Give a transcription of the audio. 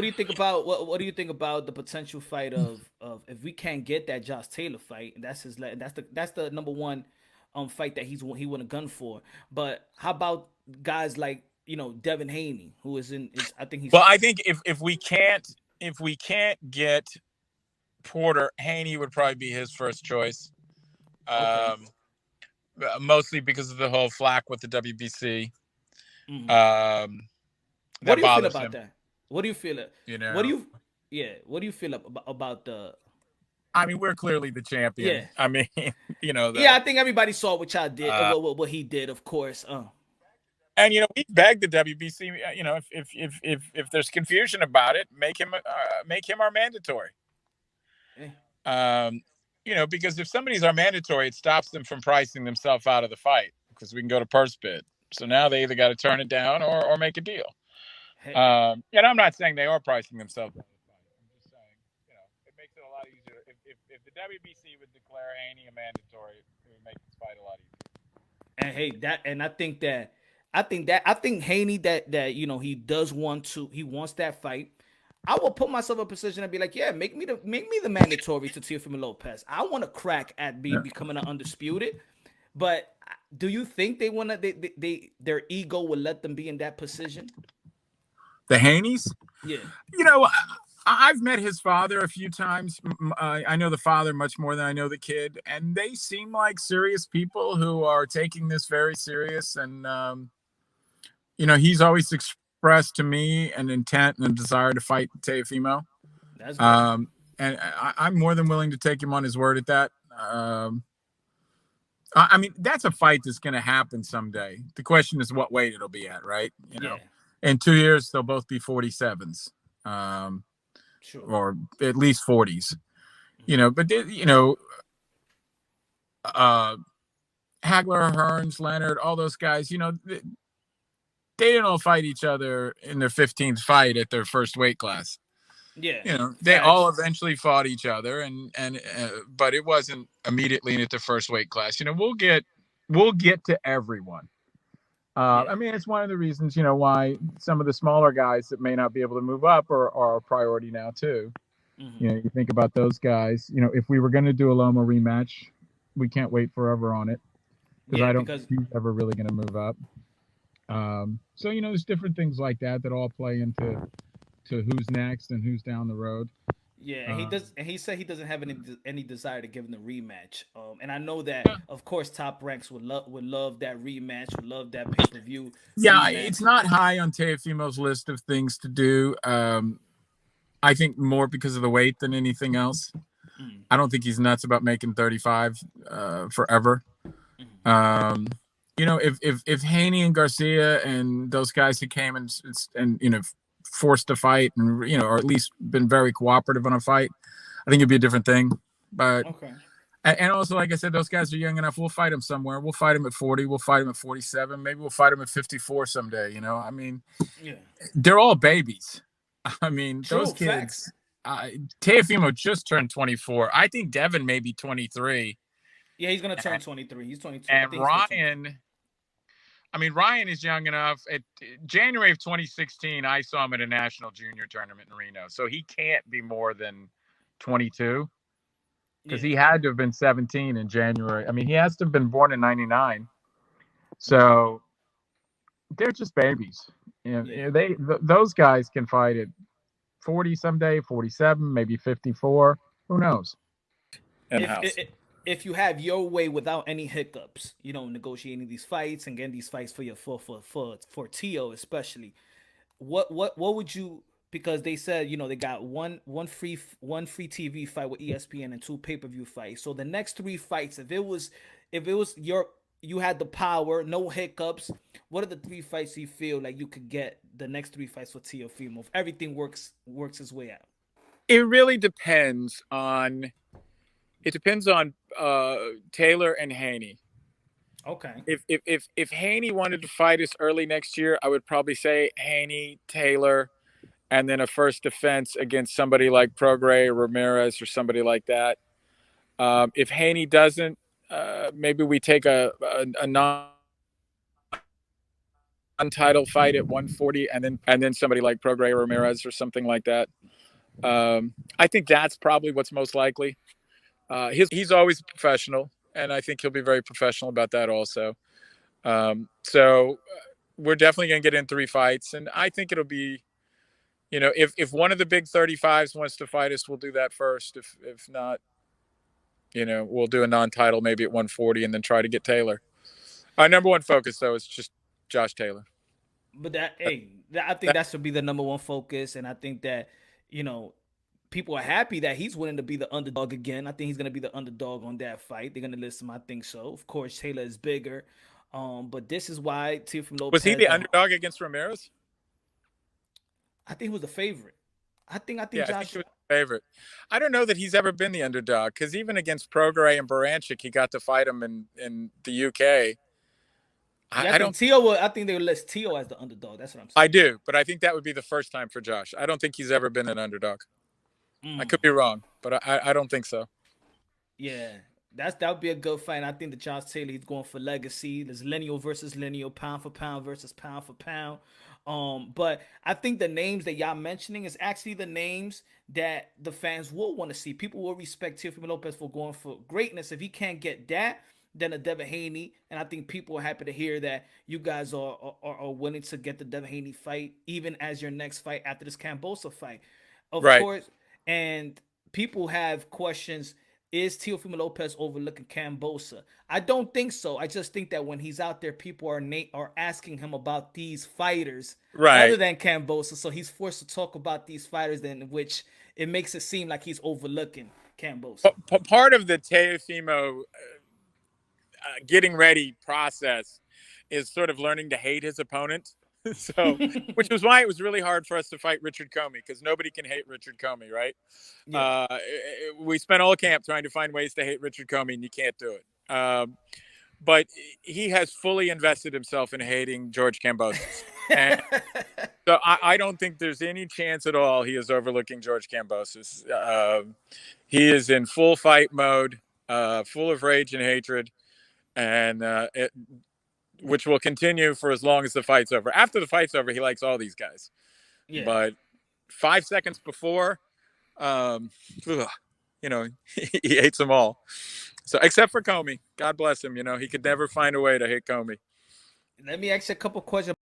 you think about what do you think about the potential fight of if we can't get that Josh Taylor fight, and that's the number one fight that he won a gun for. But how about guys like Devin Haney, who is I think Well, he's I think if we can't get Porter, Haney would probably be his first choice. okay. Um, Mostly because of the whole flack with the WBC. Hmm. Um, What that do you feel bothers about him. that? What do you feel? You What do know, you yeah? What do you feel about the I mean, we're clearly the yeah? champion. I mean, Yeah, the I think everybody saw what y'all did, uh, what he did, of course. and we begged the WBC. If there's confusion about it, make him our mandatory. Eh, Um, because if somebody's our mandatory, it stops them from pricing themselves out of the fight because we can go to purse bid. So now they either got to turn it down or make a deal. hey, And I'm not saying they are pricing themselves out of the fight. I'm just saying, it makes it a lot easier. If the WBC would declare Haney a mandatory, it would make this fight a lot easier. and hey, that and I think Haney that he wants that fight. I will put myself in a position and be like, yeah, make me the mandatory to Teofimo Lopez. I want to crack at Yeah. becoming an undisputed, but do you think they want to their ego will let them be in that position? The Haneys, Yeah, you know, I've met his father a few times. I know the father much more than I know the kid, and they seem like serious people who are taking this very serious. And he's always expressed to me an intent and a desire to fight Teofimo. that's good. And I'm more than willing to take him on his word at that. I mean, that's a fight that's going to happen someday. The question is what weight it'll be at, right? Yeah, In 2 years, they'll both be 47s. sure. Or at least 40s. But uh, Hagler, Hearns, Leonard, all those guys, they didn't all fight each other in their 15th fight at their first weight class. Yeah, They facts. all eventually fought each other, but it wasn't immediately at the first weight class. We'll get to everyone. Yeah. I mean, it's one of the reasons, why some of the smaller guys that may not be able to move up are a priority now too. Hmm. You think about those guys. If we were going to do a Loma rematch, we can't wait forever on it because Yeah, I don't think because he's ever really going to move up. So there's different things like that that all play into who's next and who's down the road. yeah, he Um, does, and he said he doesn't have any desire to give him the rematch. And I know that, of course, Top Ranks would love that rematch, would love that pay-per-view yeah, it's rematch. not high on Teofimo's list of things to do. I think more because of the weight than anything else. Mm, I don't think he's nuts about making 35 forever. mm. Um, if Haney and Garcia and those guys who came and forced a fight and or at least been very cooperative on a fight, I think it'd be a different thing. But Okay. and also, like I said, those guys are young enough. We'll fight them somewhere. We'll fight them at 40. We'll fight them at 47. Maybe we'll fight them at 54 someday. I mean, Yeah. they're all babies. I mean, those True. Facts. kids. Teofimo just turned 24. I think Devin may be 23. Yeah, he's gonna turn And, 23. He's 22. I and think he's gonna turn 20. Ryan is young enough. At January of 2016, I saw him at a national junior tournament in Reno. So he can't be more than 22 because Yeah. he had to have been 17 in January. I mean, he has to have been born in 99. Mm, So they're just babies. yeah. Those guys can fight at 40 someday, 47, maybe 54. Who knows? In If house. if you have your way without any hiccups, negotiating these fights and getting these fights for your for Tio especially, what would you, because they said they got one free TV fight with ESPN and two pay-per-view fights. So the next three fights, if it was you had the power, no hiccups, what are the three fights you feel like you could get the next three fights for Teofimo if everything works its way out? It really depends on Taylor and Haney. Okay. If Haney wanted to fight us early next year, I would probably say Haney, Taylor, and then a first defense against somebody like Prograis or Ramirez or somebody like that. If Haney doesn't, maybe we take a non non-title fight at 140, and then somebody like Prograis Ramirez or something like that. I think that's probably what's most likely. He's always professional, and I think he'll be very professional about that also. So we're definitely going to get in 3 fights, and I think it'll be, if one of the big 35s wants to fight us, we'll do that first. If not, we'll do a non-title maybe at 140, and then try to get Taylor. Our number one focus though is just Josh Taylor. But I think That that should be the number one focus, and I think that you know people are happy that he's willing to be the underdog again. I think he's gonna be the underdog on that fight. They're gonna list him. I think so. Of course, Taylor is bigger, but this is why Teofimo was he Lopez. the underdog against Ramirez? I think he was the favorite. I think Yeah, I think Josh. he was the favorite. I don't know that he's ever been the underdog, because even against Prograis and Baranchik, he got to fight him in the UK. Yeah, I I think don't. Tio. I think they would list Tio as the underdog. That's what I'm I saying. do, but I think that would be the first time for Josh. I don't think he's ever been an underdog. I Mm. could be wrong, but I don't think so. Yeah, that would be a good fight. And I think that Josh Taylor he's going for legacy. There's lineal versus lineal, pound for pound versus pound for pound. But I think the names that y'all mentioning is actually the names that the fans will want to see. People will respect Teofimo Lopez for going for greatness. If he can't get that, then a Devin Haney, and I think people are happy to hear that you guys are willing to get the Devin Haney fight even as your next fight after this Cambosa fight, of Right, course. And people have questions. Is Teofimo Lopez overlooking Cambosa? I don't think so. I just think that when he's out there, people are asking him about these fighters other right. than Cambosa, so he's forced to talk about these fighters. Then, which it makes it seem like he's overlooking Cambosa. Part of the Teofimo getting ready process is sort of learning to hate his opponent. So, which was why it was really hard for us to fight Richard Comey, because nobody can hate Richard Comey, right? Yeah, We spent all camp trying to find ways to hate Richard Comey, and you can't do it. But he has fully invested himself in hating George Kambosos. And so I don't think there's any chance at all he is overlooking George Kambosos. He is in full fight mode, full of rage and hatred, and which will continue for as long as the fight's over. After the fight's over, he likes all these guys. yeah. But 5 seconds before, um, he hates them all. So except for Comey, God bless him. He could never find a way to hate Comey. Let me ask you a couple questions.